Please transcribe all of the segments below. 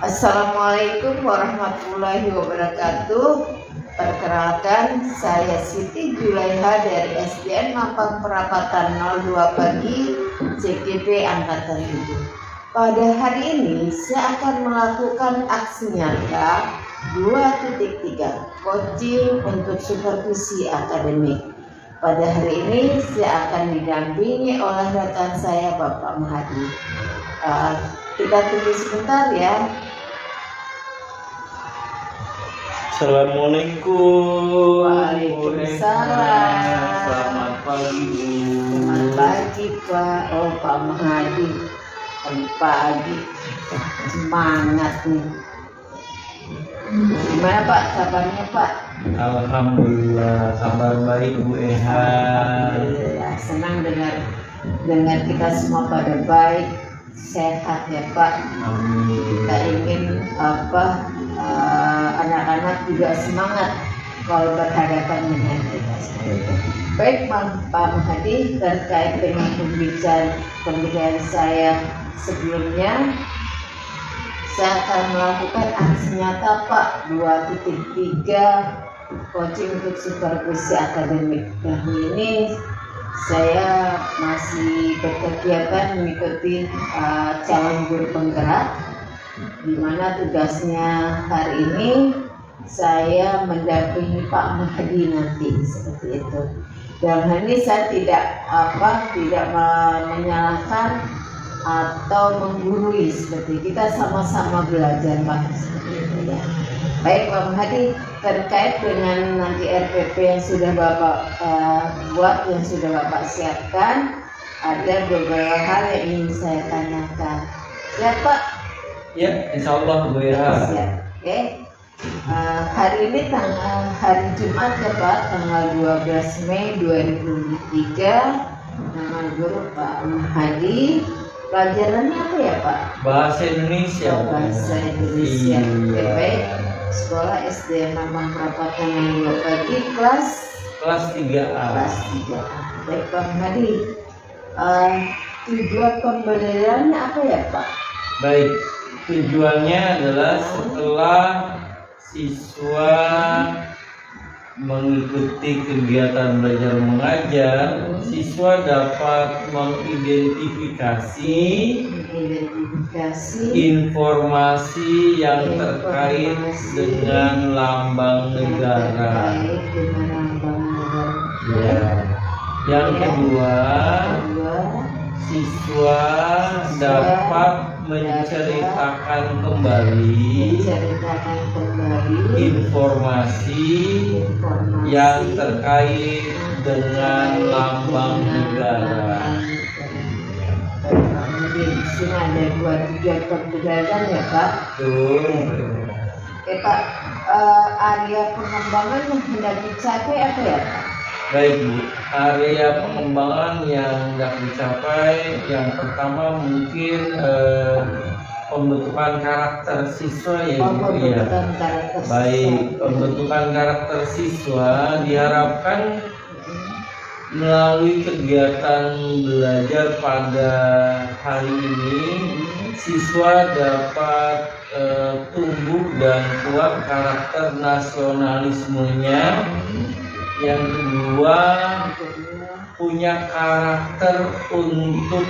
Assalamualaikum warahmatullahi wabarakatuh. Perkenalkan, saya Siti Julaiha dari SDN Mampang Perapatan 02 Pagi, CGP Angkatan 7. Pada hari ini saya akan melakukan aksi nyata 2.3 coaching untuk supervisi akademik. Pada hari ini saya akan didampingi oleh rekan saya Bapak Mahadi. Kita tunggu sebentar ya. Assalamualaikum. Waalaikumsalam. Selamat pagi Bu. Selamat pagi Pak. Oh Pak Mahadi, pagi semangat nih. Gimana Pak kabarnya Pak? Alhamdulillah kabar baik Bu Eha. Alhamdulillah, senang dengar kita semua pada baik, sehat ya Pak. Amin. Kita ingin anak-anak juga semangat kalau berhadapan dengan kita. Baik Pak Mahadi, terkait dengan pembicaraan saya sebelumnya, saya akan melakukan aksi nyata Pak 2.3 coaching untuk supervisi akademik. Tahun ini saya masih berkegiatan mengikuti calon guru penggerak, di mana tugasnya hari ini saya mendampingi Pak Mahdi nanti seperti itu. Dalam hal ini saya tidak menyalahkan atau menggurui, seperti kita sama-sama belajar Pak, seperti itu ya. Baik Pak Mahdi, terkait dengan nanti RPP yang sudah Bapak buat, yang sudah Bapak siapkan, ada beberapa hal yang ingin saya tanyakan. Ya Pak. Ya, insya Allah Bu Eha. Oke. Hari ini hari Jumat ya Pak, tanggal 12 Mei 2023. Nama guru Pak Mahadi. Pelajarannya apa ya Pak? Bahasa Indonesia. Bahasa Indonesia. Oke, Iya. baik. Sekolah SD Mampang Perapatan 02 Pagi, kelas 3A. kelas 3A. Baik Pak Mahadi. Tujuan pembelajarannya apa ya Pak? Baik, tujuannya adalah setelah siswa mengikuti kegiatan belajar mengajar, siswa dapat mengidentifikasi informasi yang terkait dengan lambang negara. Ya. Yang kedua, siswa dapat menceritakan kembali informasi yang terkait dengan lambang negara. Di sini ada 2 tujuan pembelajaran ya Pak. Betul. Oke Pak, area pengembangan yang hendak dicapai apa ya Pak? Baik Bu, area pengembangan yang hendak dicapai, yang pertama mungkin pembentukan karakter siswa ya Bu ya. Baik, pembentukan karakter siswa diharapkan melalui kegiatan belajar pada hari ini, siswa dapat tumbuh dan kuat karakter nasionalismenya. Yang kedua, punya karakter untuk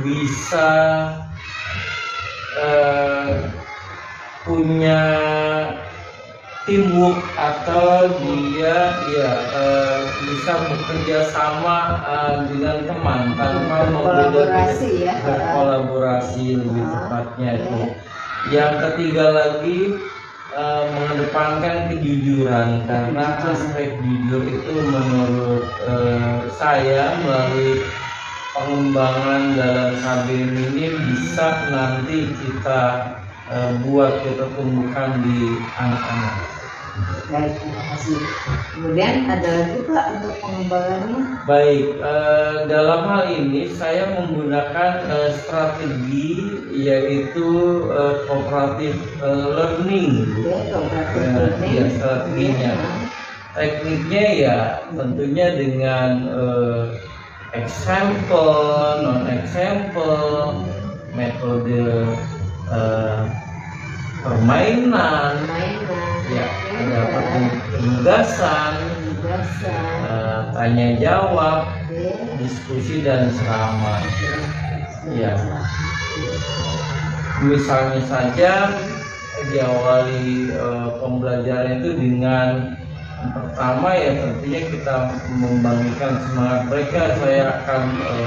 bisa punya teamwork, atau dia bisa bekerja sama dengan teman tanpa berkolaborasi ya. Berkolaborasi lebih tepatnya itu. Yang ketiga lagi, mengedepankan kejujuran, karena aspek jujur itu menurut saya melalui pengembangan dalam KBM ini bisa nanti kita buat kita tumbuhkan di anak-anak. Baik, terima kasih. Kemudian ada lagi Pak untuk pengembangannya? Baik, dalam hal ini saya menggunakan strategi, yaitu cooperative learning. Cooperative learning. Ya, strateginya. Tekniknya ya tentunya dengan example, non example, metode permainan, ya, ada penugasan, tanya jawab, diskusi dan ceramah. Ya, misalnya saja diawali pembelajaran itu dengan pertama ya tentunya kita membangkitkan semangat mereka. Saya akan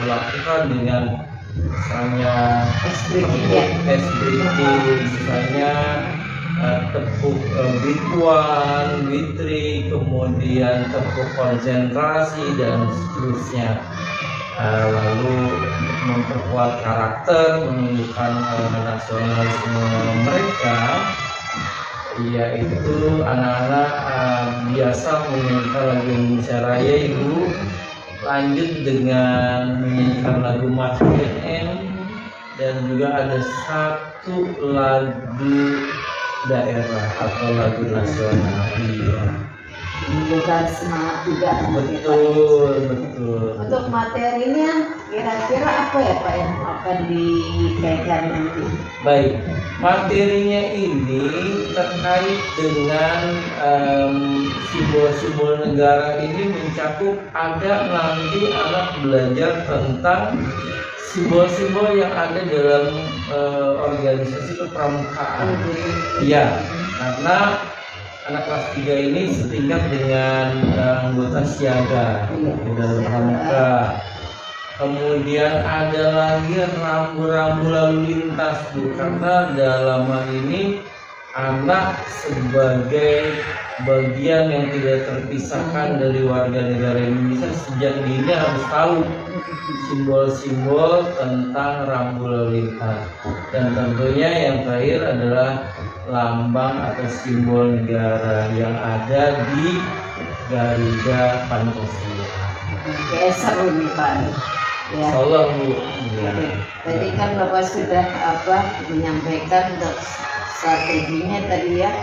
lakukan dengan misalnya SBT, misalnya tepuk bituan, bitri, kemudian tepuk konsentrasi dan seterusnya. Lalu memperkuat karakter, menunjukkan nasionalisme mereka, yaitu anak-anak biasa menyanyikan lagu Indonesia Raya, Ibu lanjut dengan menyanyikan lagu Mas BNN, dan juga ada satu lagu daerah atau lagu nasional. Iya, bukan semangat juga. Betul. Untuk materinya kira-kira apa ya Pak yang akan dikaitkan nanti? Baik, materinya ini terkait dengan simbol-simbol negara ini mencakup ada nanti anak belajar tentang simbol-simbol yang ada dalam organisasi kepramukaan. Iya, karena anak kelas 3 ini setingkat dengan anggota siaga di dalam pramuka. Kemudian ada lagi rambu-rambu lalu lintas, Bu, karena dalam hal ini anak sebagai bagian yang tidak terpisahkan dari warga negara Indonesia sejak dini harus tahu simbol-simbol tentang rambu lalu lintas. Dan tentunya yang terakhir adalah lambang atau simbol negara yang ada di Garuda Pancasila. Oke, seru nih Pak. Ya. Allah, Bu. Ya. Tadi kan Bapak sudah menyampaikan untuk strateginya tadi ya,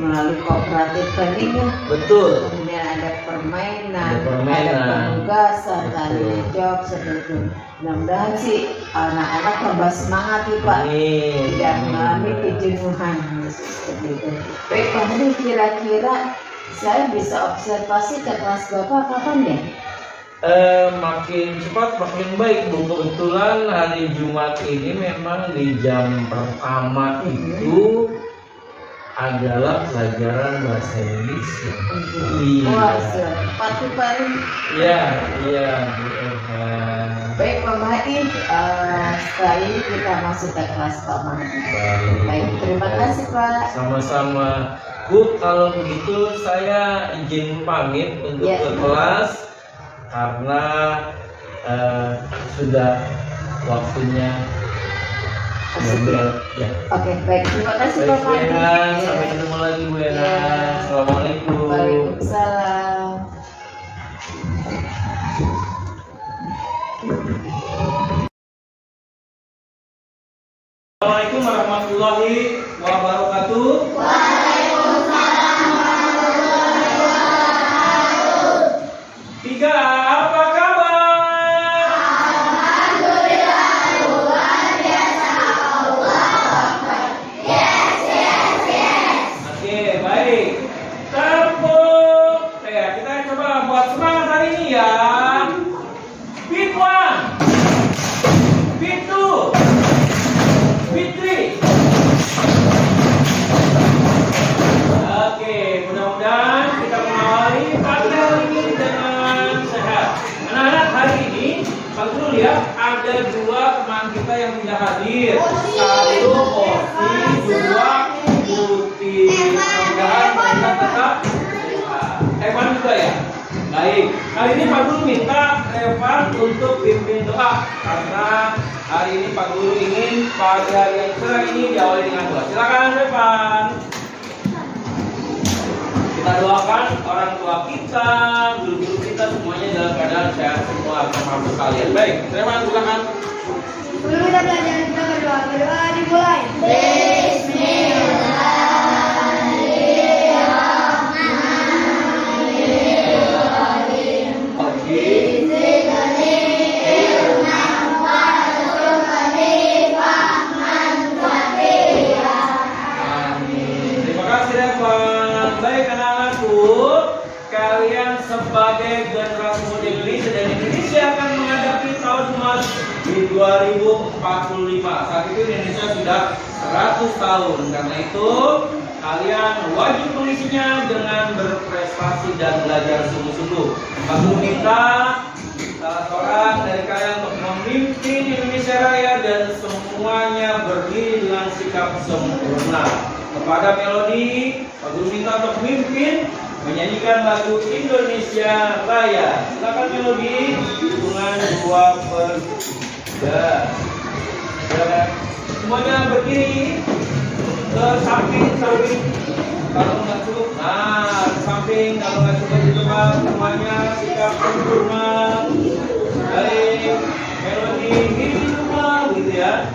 melalui kooperatif tadi ya. Betul. Kemudian ada permainan, Ada penugasan, tanya jawab seperti itu. Mudah-mudahan sih anak-anak tambah semangat nih Pak, tidak mengalami kejenuhan seperti itu. Baik Pak, ini kira-kira saya bisa observasi ke kelas Bapak kapan ya? Makin cepat makin baik, Bu. Kebetulan hari Jumat ini memang di jam pertama itu adalah pelajaran bahasa Indonesia. Wah, pasti paling. Iya, Bu. Baik Pak Mahdi, sekali kita masuk ke kelas Pak Mahdi. Baik, terima kasih Pak. Sama-sama, Bu. Kalau begitu saya izin pamit untuk ke kelas. Karena sudah waktunya ya. Oke, baik. Terima kasih Pak Bu Ena. Mahdi. Sampai ketemu lagi Bu Ena. Assalamualaikum. Waalaikumsalam. Assalamualaikum warahmatullahi wabarakatuh. Tiga, apa kabar? Alhamdulillah, luar biasa. Allah. Yes. Oke, baik. Tepuk. Ya, kita coba buat semangat hari ini ya. Beat 1, beat 2, beat 3. Oke, mudah-mudahan kita mengawali pagi hari ini dengan sehat. Anak-anak, hari ini Pak Guru lihat ada dua teman kita yang tidak hadir. Satu Osi, dua Putih. Mudah-mudahan mereka tetap sehat. Evan juga ya? Baik. Kali ini Pak Guru minta Evan untuk pimpin doa karena hari ini Pak Guru ingin pagi hari yang cerah ini diawali dengan doa. Silakan Evan. Kita doakan orang tua kita, guru-guru kita semuanya dalam keadaan sehat semua termasuk kalian. Baik, terima silakan. Sebelum kita belajar, kita berdoa. Berdoa dimulai. Bismillahirrahmanirrahim. Oke. 2045. Saat itu Indonesia sudah 100 tahun. Karena itu kalian wajib mengisinya dengan berprestasi dan belajar sungguh-sungguh. Aku minta salah seorang dari kalian untuk memimpin Indonesia Raya dan semuanya berdiri dengan sikap sempurna. Kepada Melody, aku minta untuk memimpin menyanyikan lagu Indonesia Raya. Silakan Melody, hitungan 2/3. Silakan. Semuanya berdiri ke samping. Kalau nggak cukup, nah ke samping. Kalau nggak cukup di depan, semuanya sikap sempurna. Baik, Melody hidup gitu ya.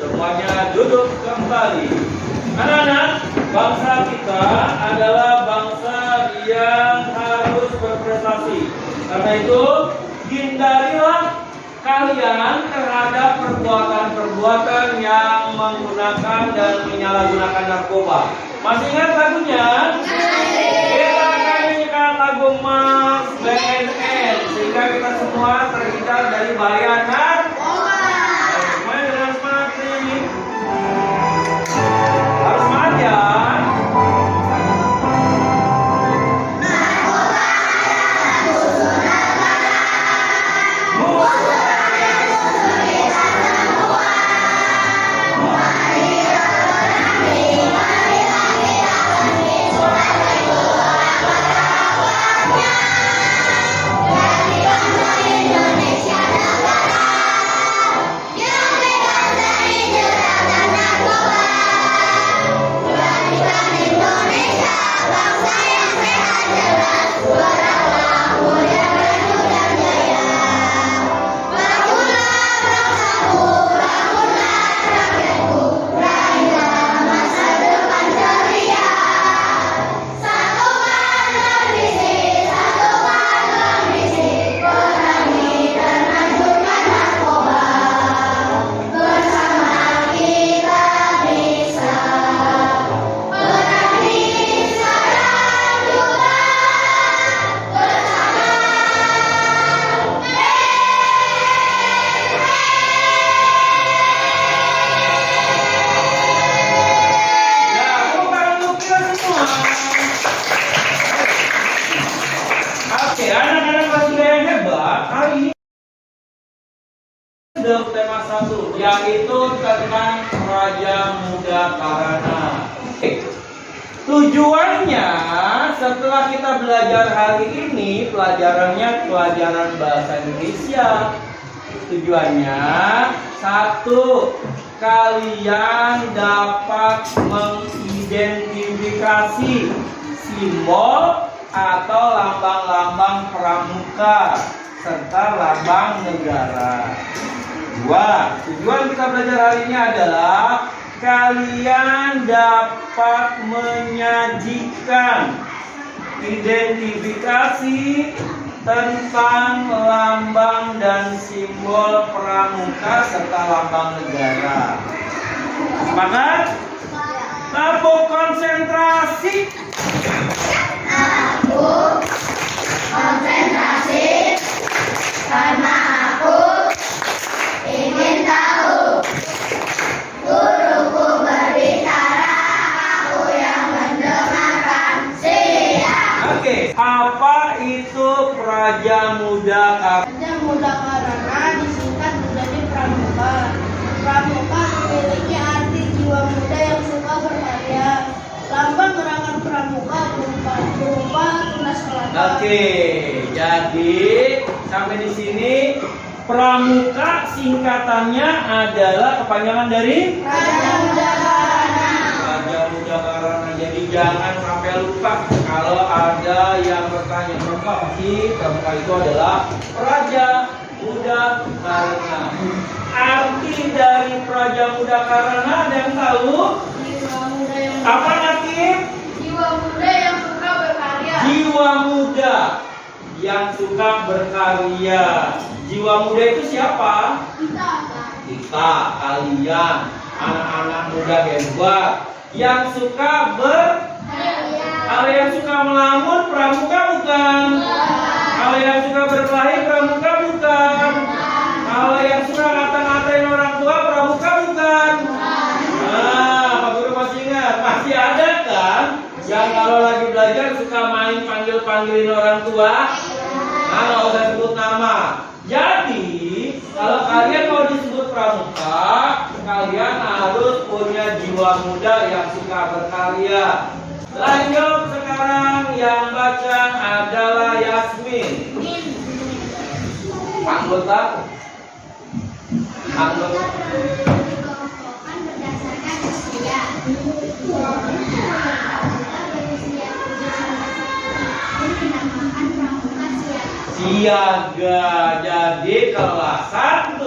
Semuanya duduk kembali. Anak-anak, bangsa kita adalah bangsa yang harus berprestasi. Karena itu, hindarilah kalian terhadap perbuatan-perbuatan yang menggunakan dan menyalahgunakan narkoba. Masih ingat lagunya? Kita akan nyanyikan lagu Mas BNN sehingga kita semua terhindar dari bahaya narkoba. Semuanya dengan semangat ini. Harus semangat ya. Oke, anak-anak kelas 3 yang hebat, hari ini sudah tema 1, yaitu tentang Raja Muda Karana. Tujuannya setelah kita belajar hari ini, pelajarannya pelajaran bahasa Indonesia. Tujuannya 1, kalian dapat mengidentifikasi simbol atau lambang-lambang pramuka serta lambang negara. 2, tujuan kita belajar hari ini adalah kalian dapat menyajikan identifikasi tentang lambang dan simbol pramuka serta lambang negara. Sepakat? Aku konsentrasi. Aku konsentrasi karena aku ingin tahu. Guruku berbicara, aku yang mendengarkan. Siap. Oke, apa itu Praja Muda Karana? Praja Muda Karana disingkat menjadi pramuka. Pramuka memiliki arti jiwa muda yang suka berkarya. Lambang gerakan pramuka berupa tunas kelapa. Oke, jadi sampai di sini pramuka singkatannya adalah kepanjangan dari Praja Muda Karana. Praja Muda Karana. Jadi jangan sampai lupa kalau ada yang bertanya pramuka pasti pramuka itu adalah Praja Muda Karana. Arti dari Praja Muda Karana ada yang tahu? Jiwa muda yang Apa Nakim? Jiwa muda yang suka berkarya. Jiwa muda yang suka berkarya. Jiwa muda itu siapa? Kita, kalian, anak-anak muda hebat yang suka kalau yang suka melamun pramuka bukan. Kalau yang suka berkelahi pramuka bukan. Kalau yang suka ngata-ngatain orang tua pramuka bukan. Pak Guru masih ingat? Masih ada kan yang kalau lagi belajar suka main panggil-panggilin orang tua? Nah, nggak usah sebut nama. Jadi, kalau kalian mau disebut pramuka, kalian harus punya jiwa muda yang suka berkarya. Lanjut sekarang yang baca adalah Yasmin. Anggota. Dikelompokkan berdasarkan usia. Dinamakan pramuka Siaga. Jadi kelas 1,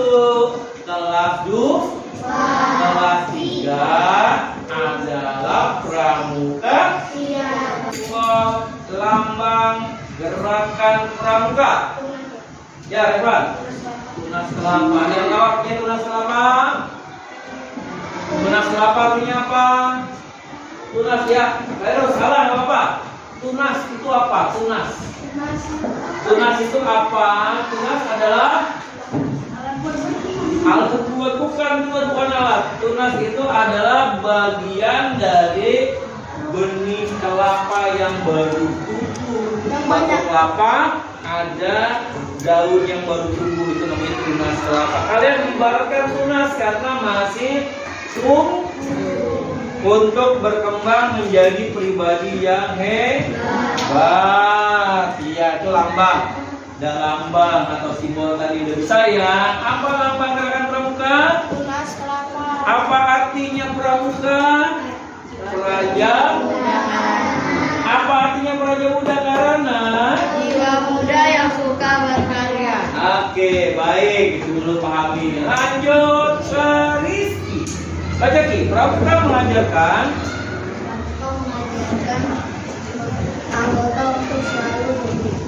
kelas 2, kelas 3 adalah pramuka. Lambang gerakan pramuka. Ya, Evan. Tunas kelapa. Ada yang tahu artinya tunas kelapa? Tunas kelapa artinya apa? Tunas ya. Terus salah nggak apa-apa. Tunas itu apa? Tunas. Tunas itu apa? Tunas adalah alat buat bukan alat. Tunas itu adalah bagian dari benih kelapa yang baru tumbuh. Batu kelapa ada daun yang baru tumbuh, itu namanya tunas kelapa. Kalian ibaratkan tunas karena masih untuk berkembang menjadi pribadi yang hebat. Iya, itu lambang. Dan lambang atau simbol tadi udah bisa ya. Apa lambang gerakan pramuka? Tunas kelapa. Apa artinya pramuka? Praja. Apa artinya Praja Muda Karana? Jiwa muda yang suka berkarya. Oke, baik, itu dulu pahami. Lanjut ke Rizky. Baca Ki, pramuka mengajarkan Anggota untuk selalu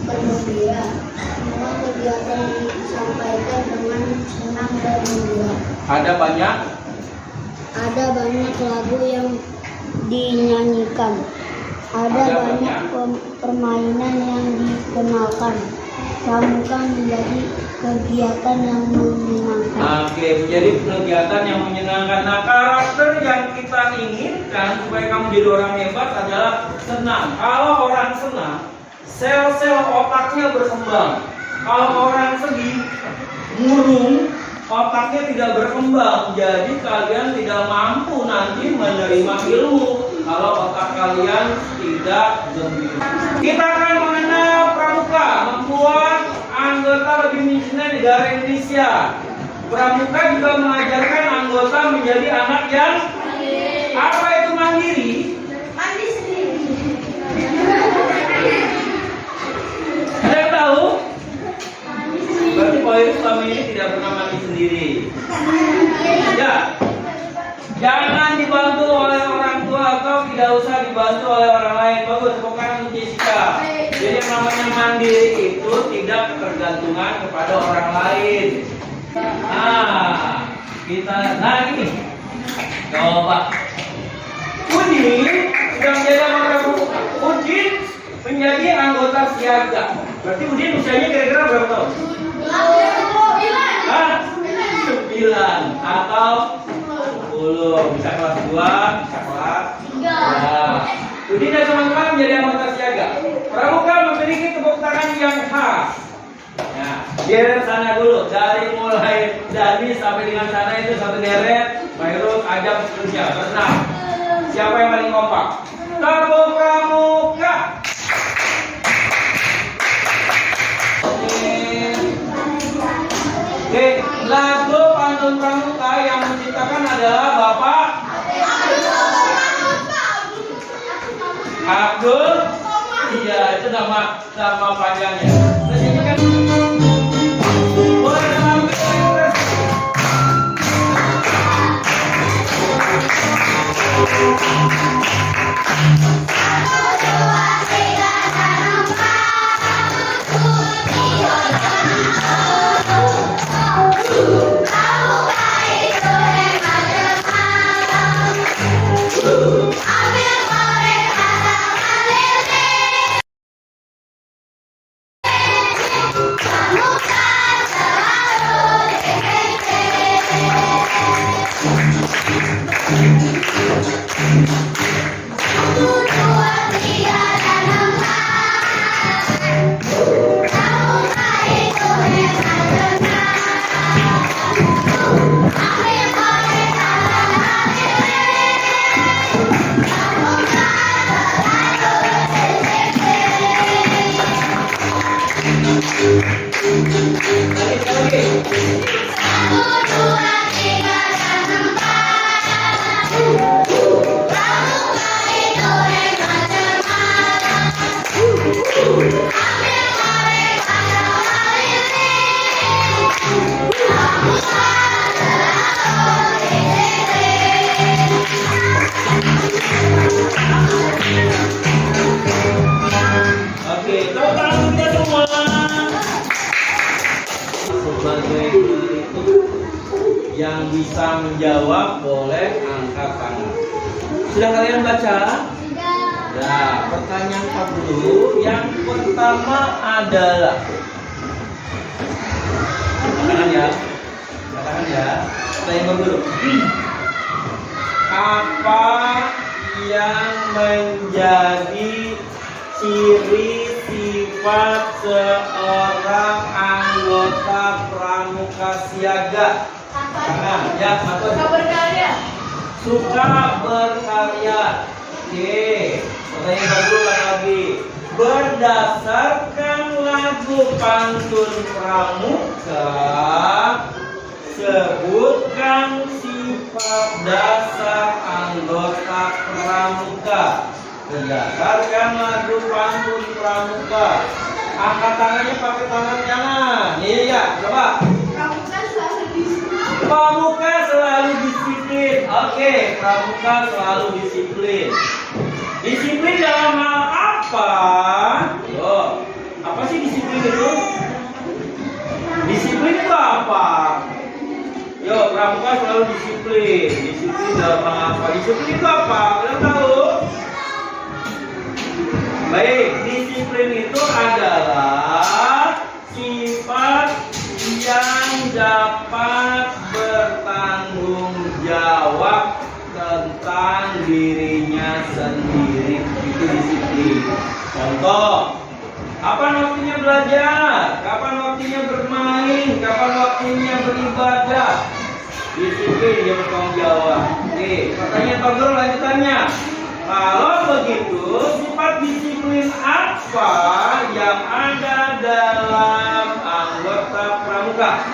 bergembira. Semua kegiatan disampaikan dengan senang dan gembira. ada banyak Ada banyak lagu yang dinyanyikan. Ada banyak permainan yang dikenalkan. Pramuka menjadi kegiatan yang menyenangkan. Oke, menjadi kegiatan yang menyenangkan. Nah, karakter yang kita inginkan supaya kamu jadi orang hebat adalah senang. Kalau orang senang, sel-sel otaknya berkembang. Kalau orang sedih, murung, otaknya tidak berkembang. Jadi kalian tidak mampu nanti menerima ilmu kalau otak kalian tidak gembira. Kita akan mengenal pramuka, membuat anggota lebih mencintai negara Indonesia. Pramuka juga mengajarkan anggota menjadi anak yang apa itu mandiri? Mandi sendiri. Ada yang tahu? Berarti Pak Iris selama ini tidak pernah mandi sendiri. Ya, jangan dibantu oleh orang tua atau tidak usah dibantu oleh orang lain. Bagus, pokoknya untuk Jessica. Jadi yang namanya mandiri itu tidak ketergantungan kepada orang lain. Nah, ini. Coba. Udin sudah menjadi anggota pramuka. Udin menjadi anggota siaga. Berarti Udin usianya kira-kira berapa tahun? 9 atau 10. Bisa kelas 2, bisa kelas 3. Udin dan teman-teman menjadi anggota siaga. Pramuka memiliki tepuk tangan yang khas. Nah, deret sana dulu, dari mulai Dani sampai dengan sana itu satu deret, Mairul, Ajam, seterusnya. Berenam. Siapa yang paling kompak? Tepuk pramuka. Oke, lagu pantun pramuka yang menciptakan adalah Bapak Abdul. Iya, itu nama panjangnya. Terus ini kan boleh tampil. Yang bisa menjawab boleh angkat tangan. Sudah kalian baca? Nah, pertanyaan 40 yang pertama adalah katakan ya, timer dulu. Apa yang menjadi ciri sifat seorang anggota pramuka siaga? Ya, suka berkarya. Suka berkarya. Oke, pertanyaan kedua lagi. Berdasarkan lagu pantun pramuka, sebutkan sifat dasar anggota pramuka. Berdasarkan lagu pantun pramuka. Angkat tangannya pakai tangan kanan. Iya, coba. Pramuka selalu disiplin. Oke, pramuka selalu disiplin. Disiplin dalam hal apa? Yo, apa sih disiplin itu? Disiplin itu apa? Yo, pramuka selalu disiplin. Disiplin dalam hal apa? Disiplin itu apa? Kalian tahu? Baik, disiplin itu adalah sifat yang dapat bertanggung jawab tentang dirinya sendiri. Itu disiplin. Contoh, kapan waktunya belajar, kapan waktunya bermain, kapan waktunya beribadah. Disiplin, dia bertanggung jawab. Oke, pertanyaan Pak lanjutannya. Kalau begitu, sifat disiplin apa yang ada dalam anggota pramuka?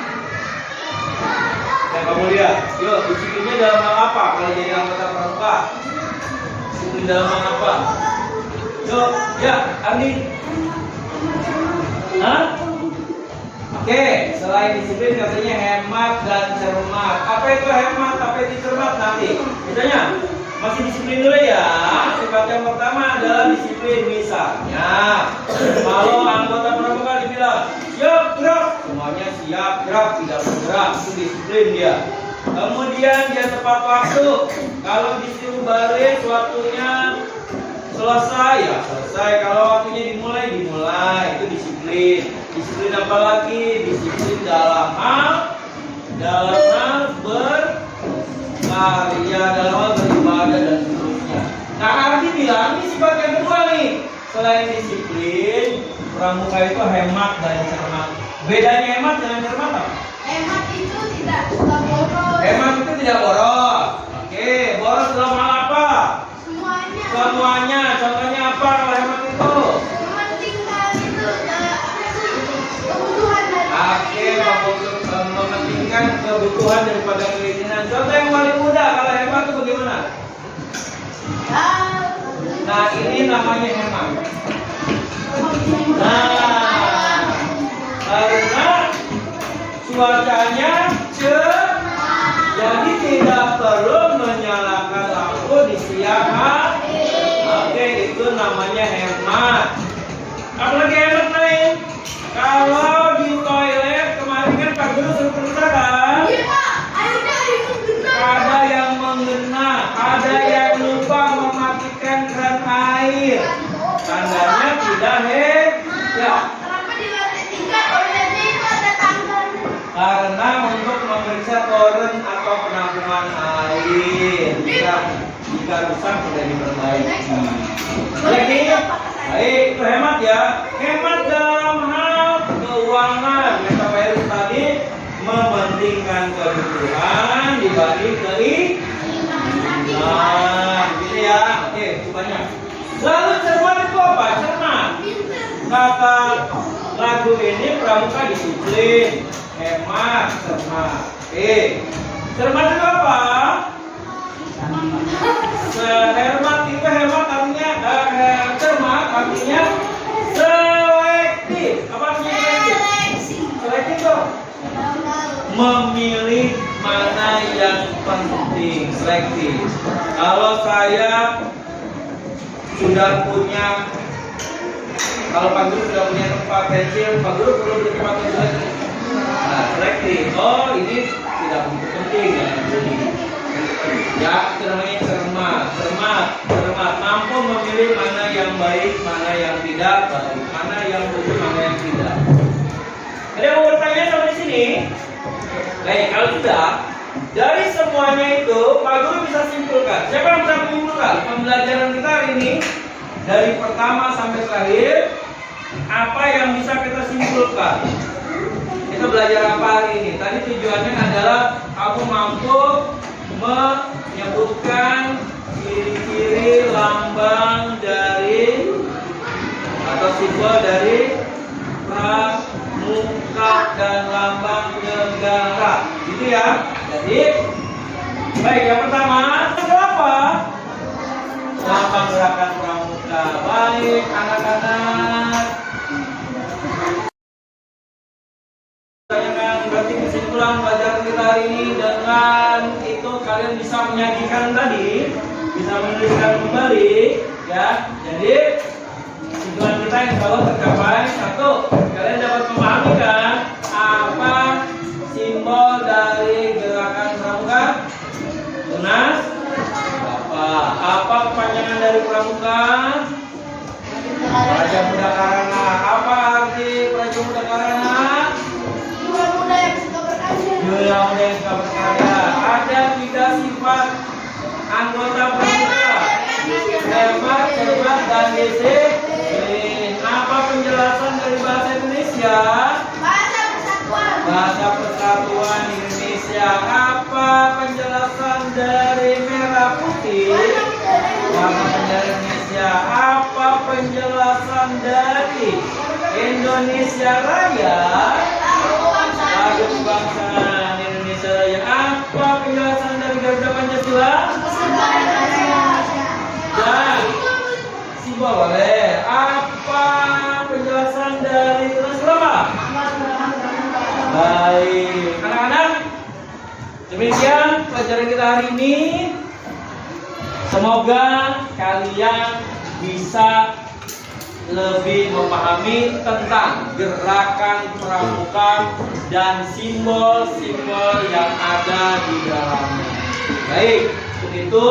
Yang kamu lihat, yuk, disiplinnya dalam hal apa kalau jadi anggota pramuka? Disiplin dalam hal apa? Yuk, ya, Andi. Hah? Oke, selain disiplin katanya hemat dan cermat. Apa itu hemat? Apa sampai dicermat nanti. Misalnya masih disiplin dulu ya. Sifat yang pertama adalah disiplin. Misalnya kalau anggota pramuka dibilang siap gerak, semuanya siap gerak, tidak bergerak, itu disiplin dia. Kemudian dia tepat waktu. Kalau disuruh balik waktunya selesai ya selesai. Kalau waktunya dimulai, itu disiplin. Disiplin apa lagi? Disiplin dalam hal berkarya, dalam hal beribadah dan seterusnya. Nah, Ardi bilang ini sifat yang kedua nih. Selain disiplin, pramuka itu hemat dan cermat. Bedanya hemat dengan cermat apa? Hemat itu tidak suka boros. Hemat itu tidak boros. Oke, boros dalam hal apa? Semuanya. Semuanya. Contohnya apa kalau hemat itu? Mementingkan itu kebutuhan dari Oke, mementingkan kebutuhan daripada keinginan. Contoh yang paling mudah kalau hemat itu bagaimana? Nah, ini namanya hemat. Nah, karena cuacanya cerah, jadi tidak perlu menyalakan lampu di siang hari. Oke, itu namanya hemat. Apalagi hemat lain? Kalau di toilet kemarin kan Pak Guru suruh periksa kan? Iya Pak, airnya itu benar. Ada yang mengena, ada yang lupa mematikan keran air. Tandanya tidak ya. Kenapa di lantai 3 toiletnya itu ada tanggalnya? Karena untuk memeriksa toren atau penampungan air. Jika rusak sudah diperbaiki. Jadi, baik, itu hemat ya. Hemat dalam hal keuangan. Metavirus tadi mementingkan kebutuhan dibanding keinginan. Nah, gitu ya. Oke, cukupnya. Lalu cermat itu apa? Cermat. Kata lagu ini pramuka disiplin, hemat, cermat. Cermat itu apa? Hemat itu hemat artinya cermat artinya selektif. Apa artinya selektif? Selektif itu memilih mana yang penting. Selektif. Kalau saya sudah punya, kalau Pak Guru sudah punya tempat pensil, Pak Guru perlu beli tempat pensil. Nah, selektif. Oh, ini tidak begitu penting ya. Ya, itu namanya cermat. Cermat mampu memilih mana yang baik, mana yang tidak baik, mana yang bagus, mana yang tidak. Ada yang mau bertanya sampai sini? Baik, kalau sudah, dari semuanya itu Pak Guru bisa simpulkan. Siapa yang bisa menyimpulkan pembelajaran kita hari ini dari pertama sampai terakhir? Apa yang bisa kita simpulkan? Kita belajar apa hari ini? Tadi tujuannya adalah kamu mampu menyebutkan ciri-ciri lambang dari atau simbol dari pramuka dan lambang negara, gitu ya. Jadi, baik, yang pertama itu apa? Lambang gerakan pramuka. Baik, anak-anak. Berarti kesimpulan pelajaran kita hari ini dengan itu kalian bisa menyajikan tadi, bisa menuliskan kembali, ya. Jadi tujuan kita insya Allah tercapai. Satu, kalian dapat memahami kan apa simbol dari gerakan pramuka? Tunas apa kepanjangan dari pramuka? Praja Muda Karana. Apa arti Praja Muda Karana? Jiwa muda yang suka berkarya. Jiwa muda yang suka berkarya. Ada 3 sifat anggota pramuka: hemat, cermat, dan disiplin. Apa penjelasan dari bahasa Indonesia? Bahasa Persatuan Indonesia. Apa penjelasan dari merah putih? Bahasa Bendera Indonesia. Apa penjelasan dari Indonesia Raya? Lagu kebangsaan Indonesia Raya. Apa penjelasan dari Garuda Pancasila? Dan simbol boleh. Apa penjelasan dari Tunas Ulama? Baik, anak-anak, Demikian pelajaran kita hari ini. Semoga kalian bisa lebih memahami tentang gerakan pramuka dan simbol-simbol yang ada di dalamnya. Baik, untuk itu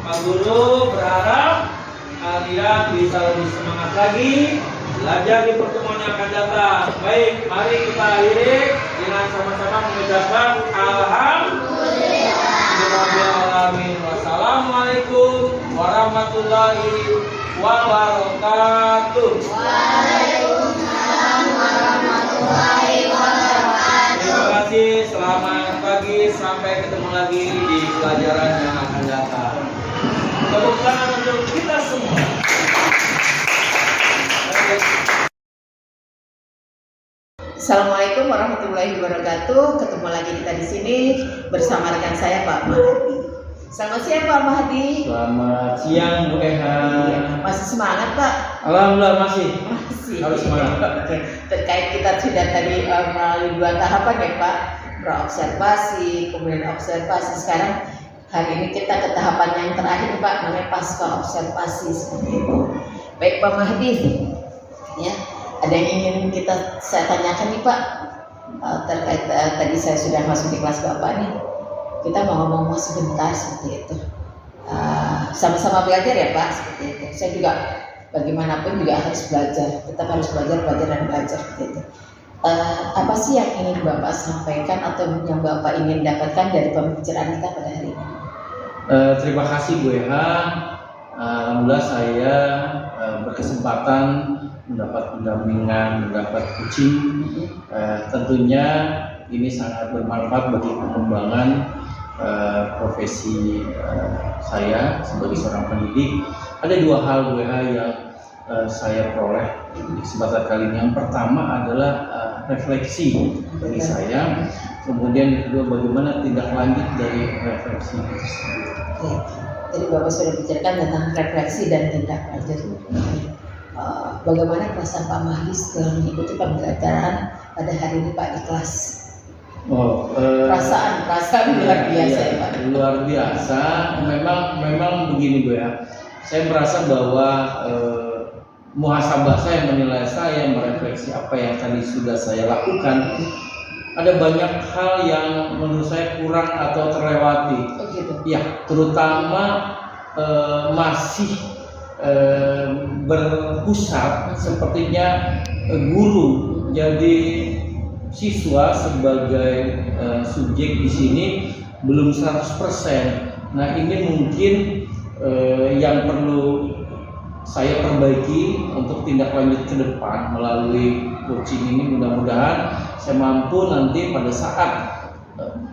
Pak Guru berharap kalian bisa lebih semangat lagi belajar di pertemuan yang akan datang. Baik, mari kita akhiri dengan sama-sama mengucapkan alhamdulillahirobbilalamin. Wassalamualaikum warahmatullahi wabarakatuh. Waalaikumsalam warahmatullahi wabarakatuh. Terima kasih, selamat pagi, sampai ketemu lagi di pelajaran yang akan datang. Tepuk tangan untuk kita semua. Assalamualaikum warahmatullahi wabarakatuh. Ketemu lagi kita di sini bersama rekan saya Pak Mahdi. Selamat siang Pak Mahdi. Selamat siang Bu Eha. Masih semangat Pak? Alhamdulillah masih. Masih. Harus semangat. Terkait kita sudah tadi melalui 2 tahapan ya Pak. Praobservasi, kemudian observasi. Sekarang hari ini kita ke tahapan yang terakhir Pak, namanya pasca observasi seperti itu. Baik Pak Mahdi, ya ada yang ingin saya tanyakan nih Pak, terkait tadi saya sudah masuk di kelas Bapak nih. Kita mau ngomong sebentar seperti itu. Sama-sama belajar ya Pak, seperti itu. Saya juga bagaimanapun juga harus belajar. Tetap harus belajar dan belajar seperti itu. Apa sih yang ingin Bapak sampaikan atau yang Bapak ingin dapatkan dari pembicaraan kita pada hari ini? Terima kasih Bu Eha. Alhamdulillah saya berkesempatan mendapat pendampingan, mendapat coaching. Tentunya ini sangat bermanfaat bagi pengembangan profesi saya sebagai seorang pendidik. Ada 2 hal Bu Eha yang saya peroleh di kesempatan kali ini. Yang pertama adalah refleksi bagi saya, kemudian yang kedua bagaimana tindak lanjut dari refleksi tersebut. Oke. Jadi Bapak sudah bicarakan tentang refleksi dan tindak lanjut. Bagaimana perasaan Pak Mahdi setelah mengikuti pembelajaran pada hari ini Pak di kelas? Perasaan luar biasa ya Pak. Luar biasa. Memang begini Bu ya. Saya merasa bahwa muhasabah saya, menilai saya, merefleksi apa yang tadi sudah saya lakukan, ada banyak hal yang menurut saya kurang atau terlewati. Oh gitu. Ya, terutama masih berpusat sepertinya guru jadi siswa sebagai subjek di sini belum 100%. Nah, ini mungkin yang perlu saya perbaiki untuk tindak lanjut ke depan melalui coaching ini. Mudah-mudahan saya mampu nanti pada saat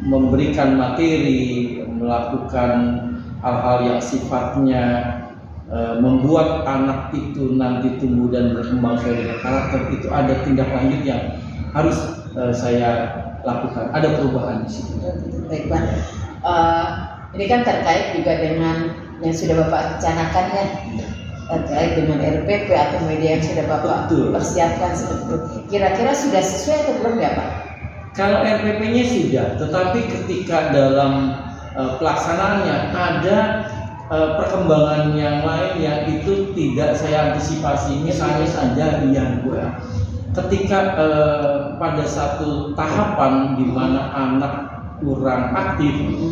memberikan materi, melakukan hal-hal yang sifatnya membuat anak itu nanti tumbuh dan berkembang sesuai dengan karakter, itu ada tindak lanjut yang harus saya lakukan. Ada perubahan di situ. Baik Pak. Ini kan terkait juga dengan yang sudah Bapak rencanakan ya, terkait dengan RPP atau media yang sudah Bapak persiapkan seperti itu. Kira-kira sudah sesuai atau belum ya Pak? Kalau RPP-nya sudah, tetapi ketika dalam pelaksanaannya ada perkembangan yang lain yang itu tidak saya antisipasi. Misalnya saja ketika pada satu tahapan di mana anak kurang aktif,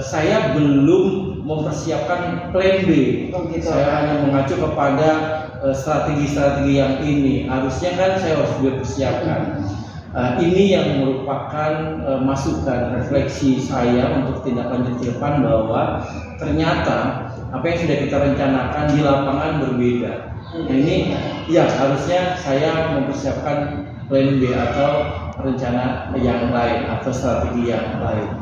saya belum mempersiapkan plan B. Saya hanya mengacu kepada strategi-strategi yang ini. Harusnya kan saya harus persiapkan. Ini yang merupakan masukan refleksi saya untuk tindak lanjut ke depan, bahwa ternyata apa yang sudah kita rencanakan di lapangan berbeda. Nah, ini ya harusnya saya mempersiapkan plan B atau rencana yang lain atau strategi yang lain.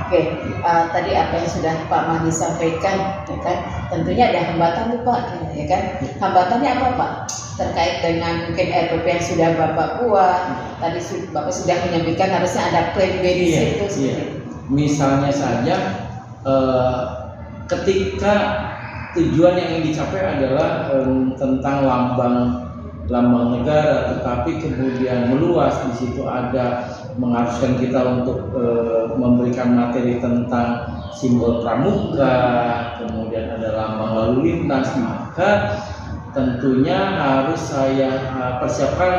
Oke, tadi apa yang sudah Pak Mahdi sampaikan, ya kan? Tentunya ada hambatan tuh Pak, ya kan? Hambatannya apa Pak? Terkait dengan mungkin RPP yang sudah Bapak buat, tadi Bapak sudah menyampaikan harusnya ada plan B di situ. Iya. Misalnya saja, ketika tujuan yang ingin dicapai adalah tentang lambang lambang negara, tetapi kemudian meluas di situ ada mengharuskan kita untuk memberikan materi tentang simbol pramuka, kemudian ada lambang lalu lintas, maka tentunya harus saya persiapkan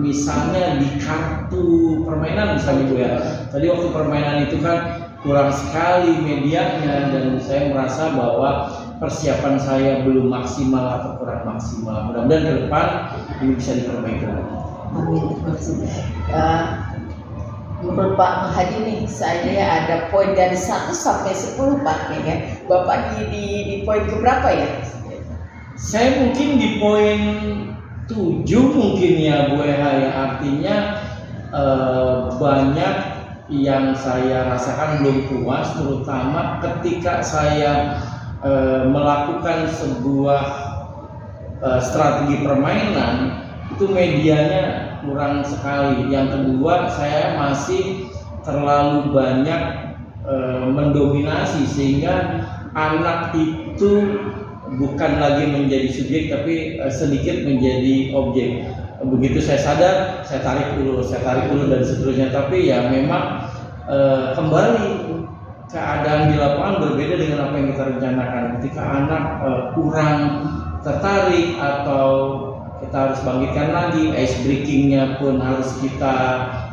misalnya di kartu permainan misalnya Bu ya. Tadi waktu permainan itu kan kurang sekali medianya dan saya merasa bahwa persiapan saya belum maksimal atau kurang maksimal. Mudah-mudahan ke depan ini bisa diperbaiki lagi. Amin. Menurut Pak Mahadi nih, saya ada poin dari 1 sampai 10 Pak ya. Bapak di poin keberapa ya? Saya mungkin di poin 7 mungkin ya Bu Eha ya, artinya banyak yang saya rasakan belum puas, terutama ketika saya melakukan sebuah strategi permainan itu medianya kurang sekali. Yang kedua, saya masih terlalu banyak mendominasi sehingga anak itu bukan lagi menjadi subjek tapi sedikit menjadi objek. Begitu saya sadar, saya tarik dulu dan seterusnya. Tapi ya memang kembali keadaan di lapangan berbeda dengan apa yang kita rencanakan. Ketika anak kurang tertarik atau kita harus bangkitkan lagi, ice breakingnya pun harus kita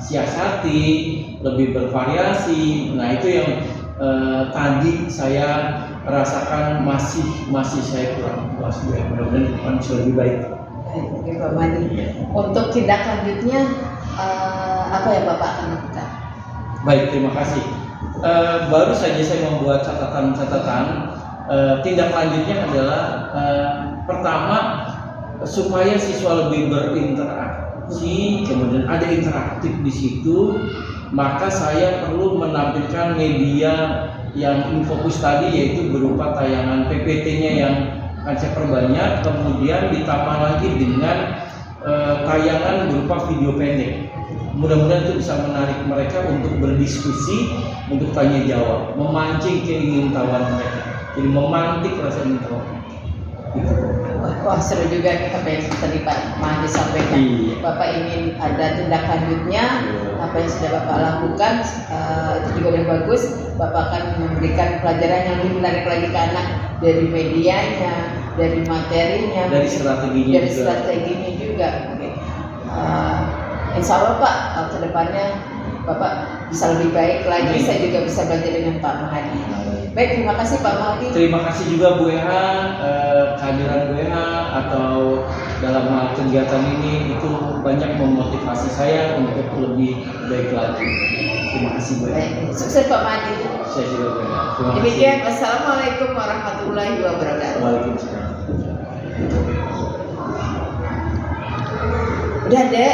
siasati, lebih bervariasi. Nah itu yang tadi saya rasakan masih saya kurang puas ya. Mudah-mudahan depan bisa lebih baik. Oke Pak Madi. Untuk tindak lanjutnya apa yang Bapak akan lakukan? Baik, terima kasih. Baru saja saya membuat catatan-catatan. Tindak lanjutnya adalah pertama, supaya siswa lebih berinteraksi, kemudian ada interaktif di situ, maka saya perlu menampilkan media yang infokus tadi, yaitu berupa tayangan PPT-nya yang akan saya perbanyak, kemudian ditambah lagi dengan tayangan berupa video pendek. Mudah-mudahan itu bisa menarik mereka untuk berdiskusi, untuk tanya jawab, memancing keingintahuan mereka, jadi memantik rasa ingin tahu. Gitu. Wah seru juga apa yang tadi Pak Mahdi sampaikan. Iya. Bapak ingin ada tindak lanjutnya, apa yang sudah Bapak lakukan itu juga yang bagus. Bapak akan memberikan pelajaran yang lebih menarik lagi ke anak, dari medianya, dari materinya, Dari strateginya juga. Oke. Insya Allah Pak, ke depannya Bapak bisa lebih baik lagi. Amin. Saya juga bisa belajar dengan Pak Mahdi. Baik, terima kasih Pak Mahdi. Terima kasih juga Bu Eha, kehadiran Bu Eha atau dalam hal kegiatan ini itu banyak memotivasi saya untuk lebih baik lagi. Terima kasih Bu Eha. Baik, sukses Pak Mahdi. Saya juga Bu Eha. Terima kasih. Demikian, wassalamualaikum warahmatullahi wabarakatuh. Waalaikumsalam. Udah deh,